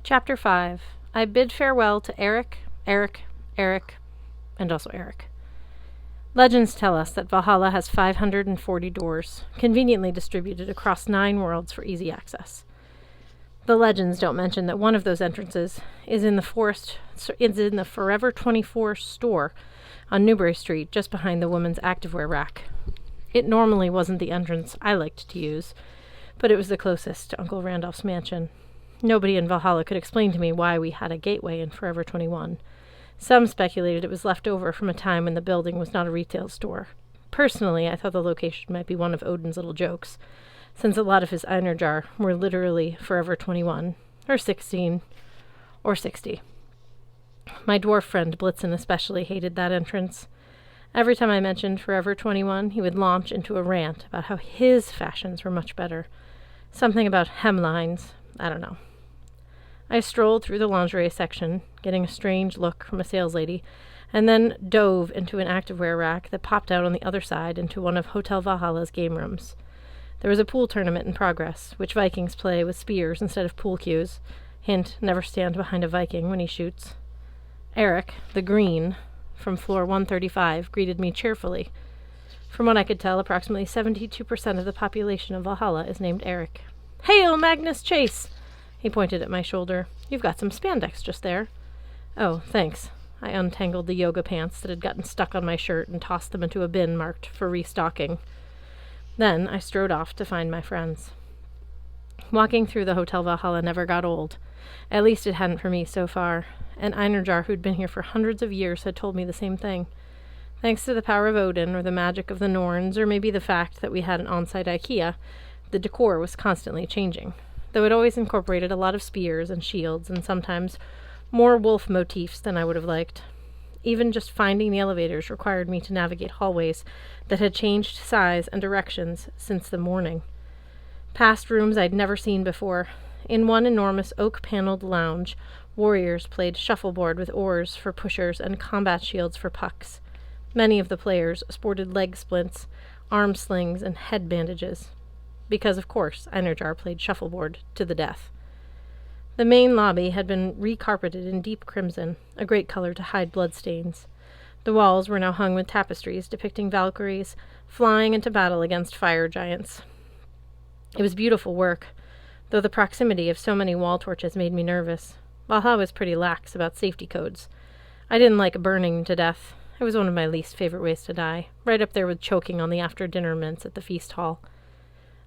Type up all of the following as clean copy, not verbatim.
Chapter 5. I bid farewell to Eric, and also Eric. Legends tell us that Valhalla has 540 doors, conveniently distributed across 9 worlds for easy access. The legends don't mention that one of those entrances is in the Forever 24 store on Newbury Street, just behind the women's activewear rack. It normally wasn't the entrance I liked to use, but it was the closest to Uncle Randolph's mansion. Nobody in Valhalla could explain to me why we had a gateway in Forever 21. Some speculated it was left over from a time when the building was not a retail store. Personally, I thought the location might be one of Odin's little jokes, since a lot of his Einarjar were literally Forever 21, or 16, or 60. My dwarf friend Blitzen especially hated that entrance. Every time I mentioned Forever 21, he would launch into a rant about how his fashions were much better. Something about hemlines. I don't know. I strolled through the lingerie section, getting a strange look from a saleslady, and then dove into an activewear rack that popped out on the other side into one of Hotel Valhalla's game rooms. There was a pool tournament in progress, which Vikings play with spears instead of pool cues. Hint, never stand behind a Viking when he shoots. Eric, the Green, from floor 135, greeted me cheerfully. From what I could tell, approximately 72% of the population of Valhalla is named Eric. "Hail, Magnus Chase!" He pointed at my shoulder. "You've got some spandex just there." "Oh, thanks." I untangled the yoga pants that had gotten stuck on my shirt and tossed them into a bin marked for restocking. Then I strode off to find my friends. Walking through the Hotel Valhalla never got old. At least it hadn't for me so far. An Einarjar who'd been here for hundreds of years had told me the same thing. Thanks to the power of Odin, or the magic of the Norns, or maybe the fact that we had an on-site IKEA, the decor was constantly changing, though it always incorporated a lot of spears and shields and sometimes more wolf motifs than I would have liked. Even just finding the elevators required me to navigate hallways that had changed size and directions since the morning. Past rooms I'd never seen before. In one enormous oak-paneled lounge, warriors played shuffleboard with oars for pushers and combat shields for pucks. Many of the players sported leg splints, arm slings, and head bandages. Because, of course, Einarjar played shuffleboard to the death. The main lobby had been recarpeted in deep crimson, a great color to hide bloodstains. The walls were now hung with tapestries depicting Valkyries flying into battle against fire giants. It was beautiful work, though the proximity of so many wall torches made me nervous. Valhalla was pretty lax about safety codes. I didn't like burning to death. It was one of my least favorite ways to die, right up there with choking on the after-dinner mints at the feast hall.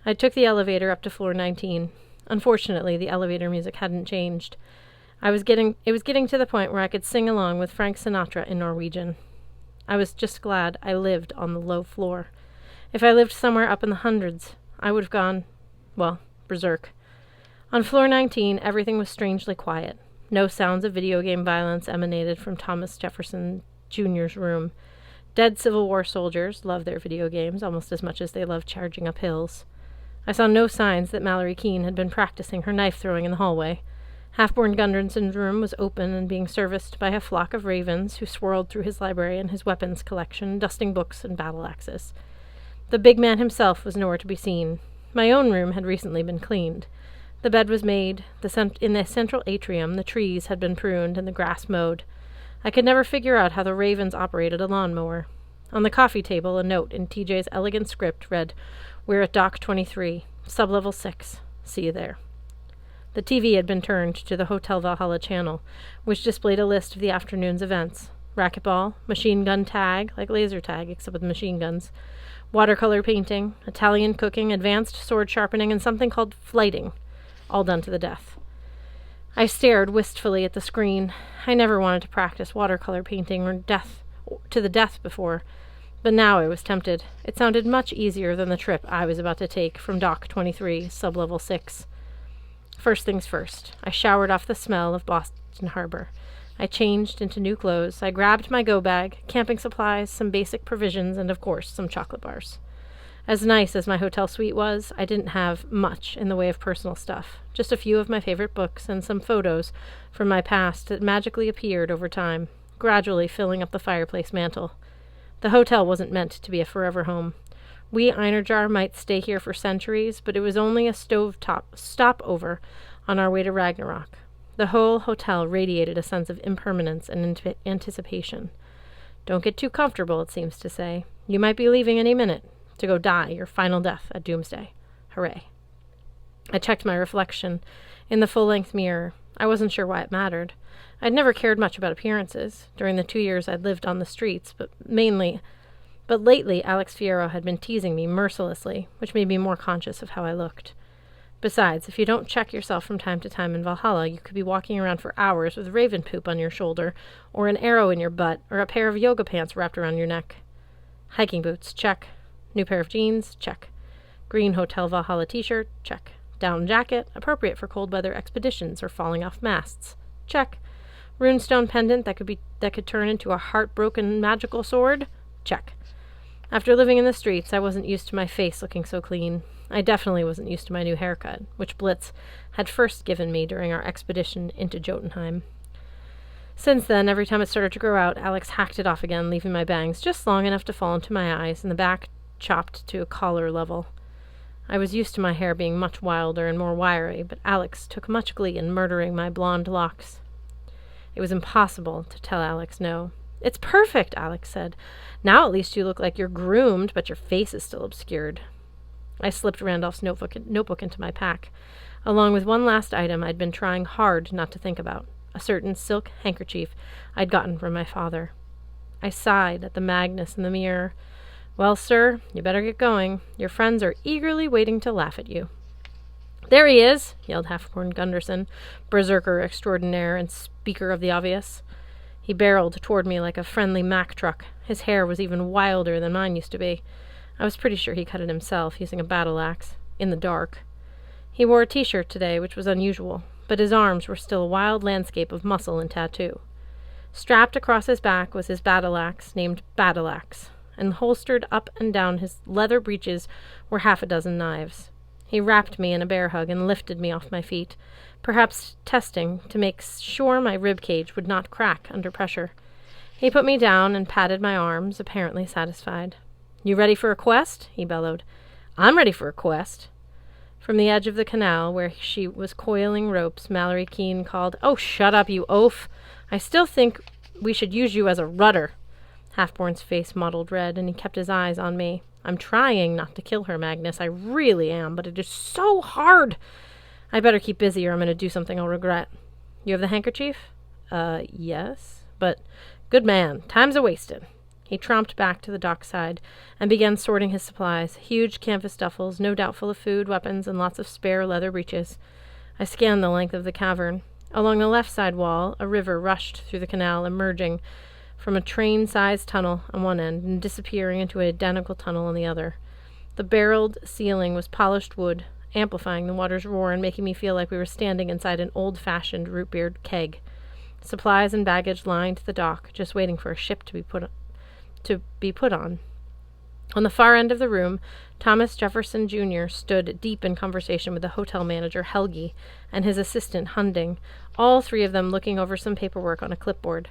I took the elevator up to floor 19. Unfortunately, the elevator music hadn't changed. It was getting to the point where I could sing along with Frank Sinatra in Norwegian. I was just glad I lived on the low floor. If I lived somewhere up in the hundreds, I would have gone, well, berserk. On floor 19, everything was strangely quiet. No sounds of video game violence emanated from Thomas Jefferson Jr.'s room. Dead Civil War soldiers love their video games almost as much as they love charging up hills. I saw no signs that Mallory Keene had been practicing her knife-throwing in the hallway. Half-born Gunderson's room was open and being serviced by a flock of ravens who swirled through his library and his weapons collection, dusting books and battle axes. The big man himself was nowhere to be seen. My own room had recently been cleaned. The bed was made. In the central atrium, the trees had been pruned and the grass mowed. I could never figure out how the ravens operated a lawnmower. On the coffee table, a note in TJ's elegant script read, "We're at Dock 23, Sublevel 6. See you there." The TV had been turned to the Hotel Valhalla channel, which displayed a list of the afternoon's events. Racquetball, machine gun tag, like laser tag except with machine guns, watercolor painting, Italian cooking, advanced sword sharpening, and something called flighting, all done to the death. I stared wistfully at the screen. I never wanted to practice watercolor painting to the death before, but now I was tempted. It sounded much easier than the trip I was about to take from Dock 23, Sublevel 6. First things first, I showered off the smell of Boston Harbor. I changed into new clothes. I grabbed my go-bag, camping supplies, some basic provisions, and, of course, some chocolate bars. As nice as my hotel suite was, I didn't have much in the way of personal stuff, just a few of my favorite books and some photos from my past that magically appeared over time, gradually filling up the fireplace mantel. The hotel wasn't meant to be a forever home. We Einarjar might stay here for centuries, but it was only a stovetop stopover on our way to Ragnarok. The whole hotel radiated a sense of impermanence and anticipation. Don't get too comfortable, it seems to say. You might be leaving any minute to go die your final death at doomsday. Hooray. I checked my reflection in the full-length mirror. I wasn't sure why it mattered. I'd never cared much about appearances during the 2 years I'd lived on the streets, but lately Alex Fierro had been teasing me mercilessly, which made me more conscious of how I looked. Besides, if you don't check yourself from time to time in Valhalla, you could be walking around for hours with raven poop on your shoulder, or an arrow in your butt, or a pair of yoga pants wrapped around your neck. Hiking boots, check. New pair of jeans, check. Green Hotel Valhalla t-shirt, check. Down jacket, appropriate for cold weather expeditions or falling off masts, check. Runestone pendant that could turn into a heartbroken magical sword, check. After living in the streets, I wasn't used to my face looking so clean. I definitely wasn't used to my new haircut, which Blitz had first given me during our expedition into Jotunheim. Since then, every time it started to grow out, Alex hacked it off again, leaving my bangs just long enough to fall into my eyes and the back chopped to a collar level. I was used to my hair being much wilder and more wiry, but Alex took much glee in murdering my blonde locks. It was impossible to tell Alex no. "It's perfect," Alex said. "Now at least you look like you're groomed, but your face is still obscured." I slipped Randolph's notebook into my pack, along with one last item I'd been trying hard not to think about, a certain silk handkerchief I'd gotten from my father. I sighed at the Magnus in the mirror. "Well, sir, you better get going. Your friends are eagerly waiting to laugh at you." "There he is!" yelled Halfborn Gunderson, berserker extraordinaire and speaker of the obvious. He barreled toward me like a friendly Mack truck. His hair was even wilder than mine used to be. I was pretty sure he cut it himself, using a battle axe, in the dark. He wore a t-shirt today, which was unusual, but his arms were still a wild landscape of muscle and tattoo. Strapped across his back was his battle axe, named Battle Axe, and holstered up and down his leather breeches were 6 knives. He wrapped me in a bear hug and lifted me off my feet, perhaps testing to make sure my rib cage would not crack under pressure. He put me down and patted my arms, apparently satisfied. "You ready for a quest?" he bellowed. "I'm ready for a quest." From the edge of the canal, where she was coiling ropes, Mallory Keene called, "Oh, shut up, you oaf! I still think we should use you as a rudder." Halfborn's face mottled red, and he kept his eyes on me. "I'm trying not to kill her, Magnus. I really am, but it is so hard. I better keep busy or I'm going to do something I'll regret." "You have the handkerchief?" Yes, but good man. Time's a-wasted." He tromped back to the dockside and began sorting his supplies, huge canvas duffels, no doubt full of food, weapons, and lots of spare leather breeches. I scanned the length of the cavern. Along the left side wall, a river rushed through the canal, emerging from a train-sized tunnel on one end and disappearing into an identical tunnel on the other. The barreled ceiling was polished wood, amplifying the water's roar and making me feel like we were standing inside an old-fashioned root-beer keg. Supplies and baggage lined the dock, just waiting for a ship to be put on. On the far end of the room, Thomas Jefferson Jr. stood deep in conversation with the hotel manager, Helgi, and his assistant, Hunding, all three of them looking over some paperwork on a clipboard.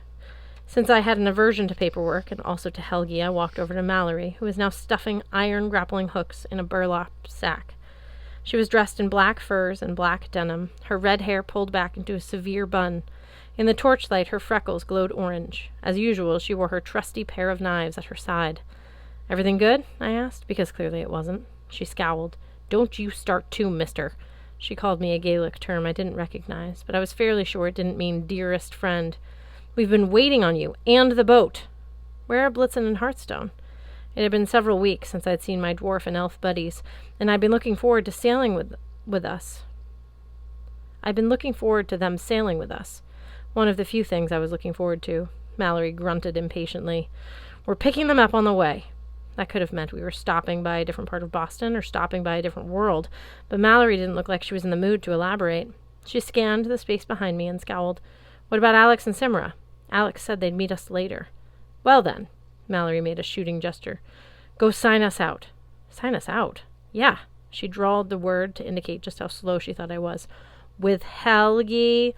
Since I had an aversion to paperwork, and also to Helgi, I walked over to Mallory, who was now stuffing iron grappling hooks in a burlap sack. She was dressed in black furs and black denim, her red hair pulled back into a severe bun. In the torchlight, her freckles glowed orange. As usual, she wore her trusty pair of knives at her side. "Everything good?" I asked, because clearly it wasn't. She scowled. "Don't you start too, mister." She called me a Gaelic term I didn't recognize, but I was fairly sure it didn't mean dearest friend. "We've been waiting on you, and the boat." "Where are Blitzen and Hearthstone?" It had been several weeks since I'd seen my dwarf and elf buddies, and I'd been looking forward to sailing with us. I'd been looking forward to them sailing with us. One of the few things I was looking forward to. Mallory grunted impatiently. "We're picking them up on the way." That could have meant we were stopping by a different part of Boston or stopping by a different world, but Mallory didn't look like she was in the mood to elaborate. She scanned the space behind me and scowled. "What about Alex and Simra?" "Alex said they'd meet us later." "Well then," Mallory made a shooting gesture, "go sign us out." "Sign us out?" "Yeah." She drawled the word to indicate just how slow she thought I was. "With Helgi,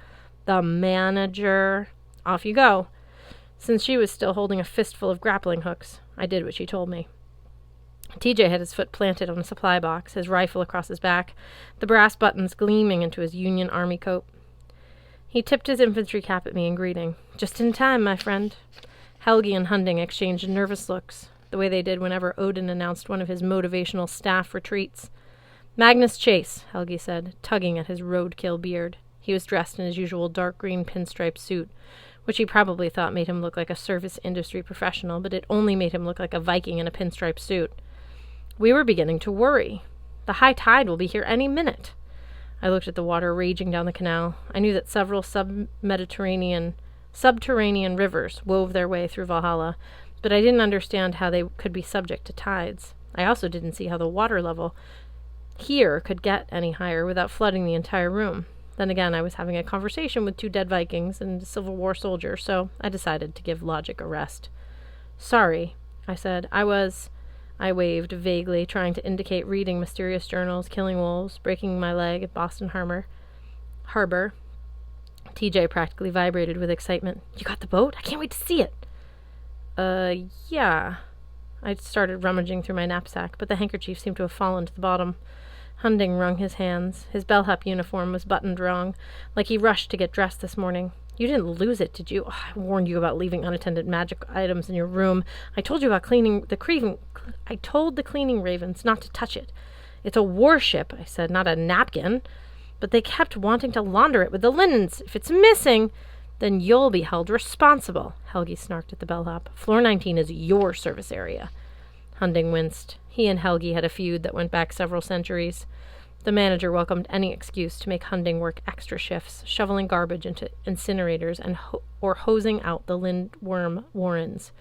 the manager." "Off you go." Since she was still holding a fistful of grappling hooks, I did what she told me. TJ had his foot planted on a supply box, his rifle across his back, the brass buttons gleaming into his Union Army coat. He tipped his infantry cap at me in greeting. Just in time, my friend. Helgi and Hunding exchanged nervous looks, the way they did whenever Odin announced one of his motivational staff retreats. Magnus Chase, Helgi said, tugging at his roadkill beard. He was dressed in his usual dark green pinstripe suit, which he probably thought made him look like a service industry professional, but it only made him look like a Viking in a pinstripe suit. We were beginning to worry. The high tide will be here any minute. I looked at the water raging down the canal. I knew that several subterranean rivers wove their way through Valhalla, but I didn't understand how they could be subject to tides. I also didn't see how the water level here could get any higher without flooding the entire room. Then again, I was having a conversation with 2 dead Vikings and a Civil War soldier, so I decided to give logic a rest. Sorry, I said. I waved vaguely, trying to indicate reading mysterious journals, killing wolves, breaking my leg at Boston Harbor. TJ practically vibrated with excitement. You got the boat? I can't wait to see it. Yeah. I started rummaging through my knapsack, but the handkerchief seemed to have fallen to the bottom. Hunding wrung his hands. His bellhop uniform was buttoned wrong, like he rushed to get dressed this morning. You didn't lose it, did you? Oh, I warned you about leaving unattended magic items in your room. I told you about I told the cleaning ravens not to touch it. It's a warship, I said, not a napkin. But they kept wanting to launder it with the linens. If it's missing, then you'll be held responsible, Helgi snarked at the bellhop. Floor 19 is your service area. Hunding winced. He and Helgi had a feud that went back several centuries. The manager welcomed any excuse to make Hunding work extra shifts, shoveling garbage into incinerators or hosing out the lindworm warrens.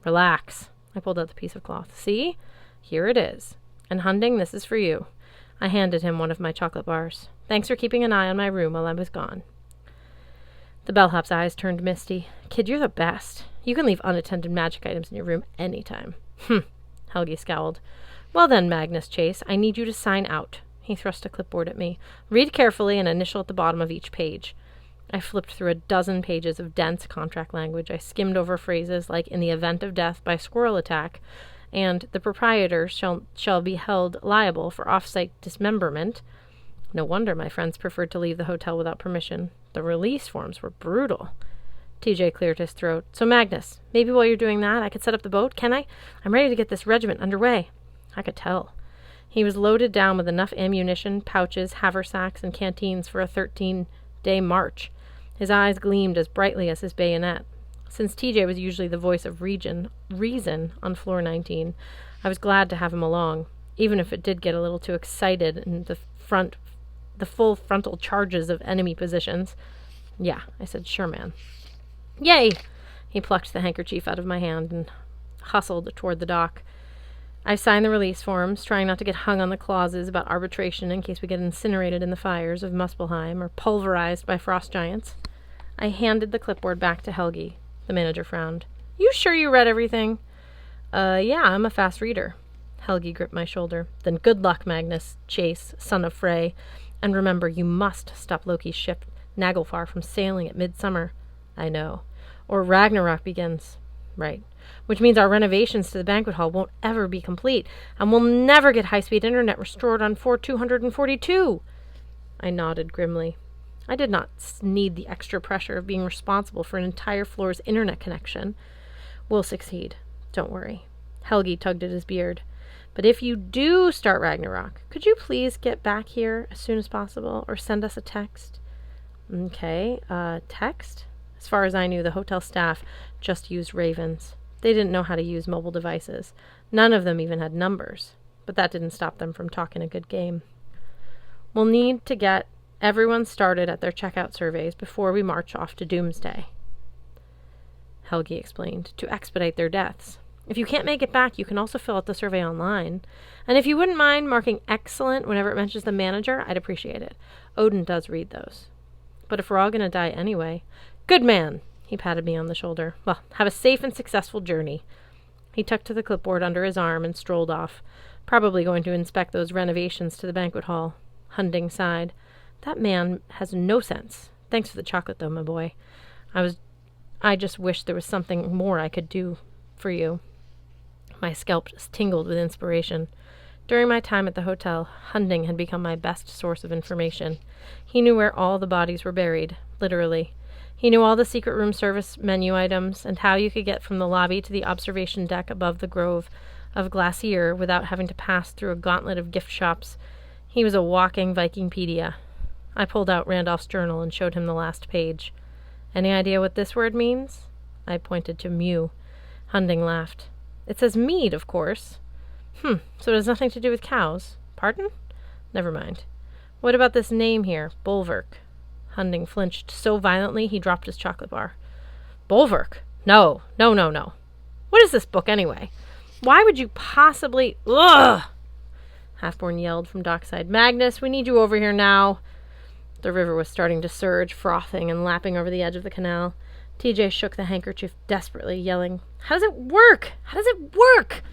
Relax. I pulled out the piece of cloth. See? Here it is. And Hunding, this is for you. I handed him one of my chocolate bars. Thanks for keeping an eye on my room while I was gone. The bellhop's eyes turned misty. Kid, you're the best. You can leave unattended magic items in your room anytime. Helgi scowled. Well then, Magnus Chase, I need you to sign out. He thrust a clipboard at me. Read carefully and initial at the bottom of each page. I flipped through a dozen pages of dense contract language. I skimmed over phrases like, in the event of death by squirrel attack, and the proprietor shall be held liable for off-site dismemberment. No wonder my friends preferred to leave the hotel without permission. The release forms were brutal. TJ cleared his throat. So, Magnus, maybe while you're doing that, I could set up the boat, can I? I'm ready to get this regiment underway. I could tell. He was loaded down with enough ammunition, pouches, haversacks, and canteens for a 13-day march. His eyes gleamed as brightly as his bayonet. Since TJ was usually the voice of reason on floor 19, I was glad to have him along, even if it did get a little too excited in the full frontal charges of enemy positions. Yeah, I said, sure, man. Yay! He plucked the handkerchief out of my hand and hustled toward the dock. I signed the release forms, trying not to get hung on the clauses about arbitration in case we get incinerated in the fires of Muspelheim or pulverized by frost giants. I handed the clipboard back to Helgi. The manager frowned. You sure you read everything? Yeah, I'm a fast reader. Helgi gripped my shoulder. Then good luck, Magnus Chase, son of Frey. And remember, you must stop Loki's ship, Naglfar, from sailing at midsummer. I know. Or Ragnarok begins. Right. Which means our renovations to the banquet hall won't ever be complete, and we'll never get high-speed internet restored on floor 242. I nodded grimly. I did not need the extra pressure of being responsible for an entire floor's internet connection. We'll succeed. Don't worry. Helgi tugged at his beard. But if you do start Ragnarok, could you please get back here as soon as possible, or send us a text? Okay, text? As far as I knew, the hotel staff just used ravens. They didn't know how to use mobile devices. None of them even had numbers. But that didn't stop them from talking a good game. We'll need to get everyone started at their checkout surveys before we march off to Doomsday. Helgi explained, to expedite their deaths. If you can't make it back, you can also fill out the survey online. And if you wouldn't mind marking excellent whenever it mentions the manager, I'd appreciate it. Odin does read those. But if we're all going to die anyway... Good man! He patted me on the shoulder. Well, have a safe and successful journey. He tucked the clipboard under his arm and strolled off, probably going to inspect those renovations to the banquet hall. Hunding sighed. That man has no sense. Thanks for the chocolate, though, my boy. I just wish there was something more I could do for you. My scalp just tingled with inspiration. During my time at the hotel, Hunding had become my best source of information. He knew where all the bodies were buried, literally. He knew all the secret room service menu items and how you could get from the lobby to the observation deck above the grove of glacier without having to pass through a gauntlet of gift shops. He was a walking Vikingpedia. I pulled out Randolph's journal and showed him the last page. Any idea what this word means? I pointed to mew. Hunding laughed. It says mead, of course. So it has nothing to do with cows. Pardon? Never mind. What about this name here, Bulwark? Hunding flinched so violently he dropped his chocolate bar. Bulwark? No. What is this book, anyway? Why would you possibly... Ugh! Halfborn yelled from dockside. Magnus, we need you over here now. The river was starting to surge, frothing and lapping over the edge of the canal. TJ shook the handkerchief desperately, yelling, How does it work? How does it work?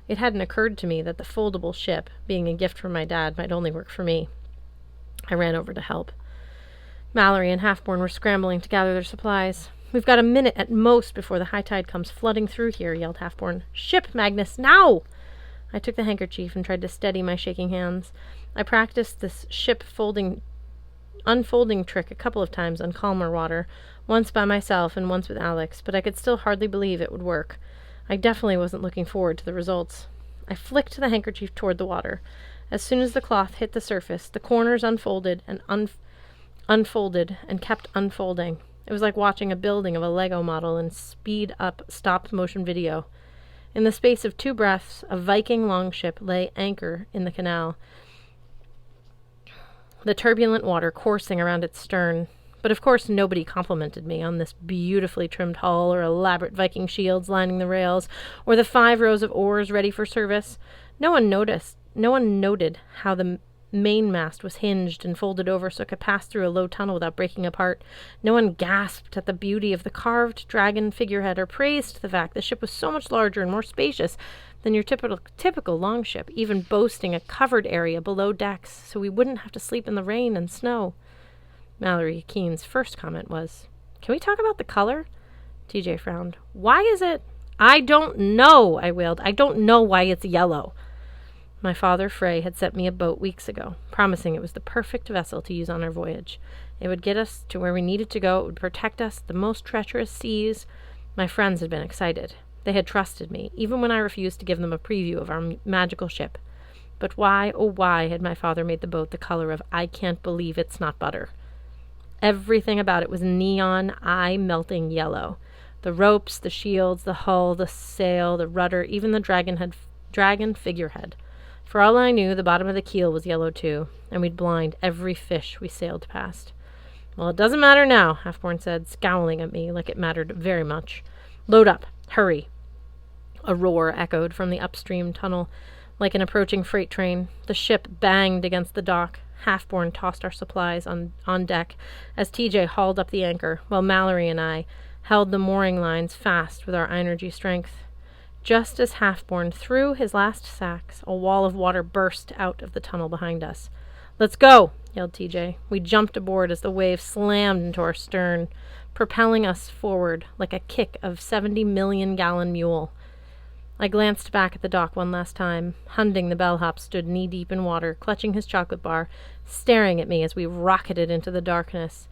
It hadn't occurred to me that the foldable ship, being a gift from my dad, might only work for me. I ran over to help. Mallory and Halfborn were scrambling to gather their supplies. We've got a minute at most before the high tide comes flooding through here, yelled Halfborn. Ship, Magnus, now! I took the handkerchief and tried to steady my shaking hands. I practiced this ship unfolding trick a couple of times on calmer water, once by myself and once with Alex, but I could still hardly believe it would work. I definitely wasn't looking forward to the results. I flicked the handkerchief toward the water. As soon as the cloth hit the surface, the corners unfolded and unfolded and kept unfolding. It was like watching a building of a Lego model in speed-up stop-motion video. In the space of 2 breaths, a Viking longship lay anchor in the canal, the turbulent water coursing around its stern. But of course nobody complimented me on this beautifully trimmed hull or elaborate Viking shields lining the rails or the 5 rows of oars ready for service. No one noted how the mainmast was hinged and folded over so it could pass through a low tunnel without breaking apart. No one gasped at the beauty of the carved dragon figurehead or praised the fact the ship was so much larger and more spacious than your typical longship, even boasting a covered area below decks so we wouldn't have to sleep in the rain and snow. Mallory Keene's first comment was, Can we talk about the color? TJ frowned. Why is it? I don't know, I wailed. I don't know why it's yellow. My father, Frey, had sent me a boat weeks ago, promising it was the perfect vessel to use on our voyage. It would get us to where we needed to go. It would protect us the most treacherous seas. My friends had been excited. They had trusted me, even when I refused to give them a preview of our magical ship. But why, oh why, had my father made the boat the color of I can't believe it's not butter? Everything about it was neon, eye-melting yellow. The ropes, the shields, the hull, the sail, the rudder, even the dragon figurehead. For all I knew, the bottom of the keel was yellow too, and we'd blind every fish we sailed past. Well, it doesn't matter now, Halfborn said, scowling at me like it mattered very much. Load up. Hurry. A roar echoed from the upstream tunnel like an approaching freight train. The ship banged against the dock. Halfborn tossed our supplies on deck as TJ hauled up the anchor, while Mallory and I held the mooring lines fast with our energy strength. Just as Halfborn threw his last sacks, a wall of water burst out of the tunnel behind us. Let's go, yelled TJ. We jumped aboard as the wave slammed into our stern, propelling us forward like a kick of 70-million-gallon mule. I glanced back at the dock one last time. Hunding the bellhop stood knee-deep in water, clutching his chocolate bar, staring at me as we rocketed into the darkness.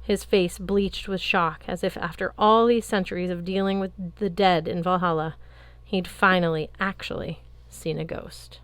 His face bleached with shock, as if after all these centuries of dealing with the dead in Valhalla, he'd finally, actually, seen a ghost.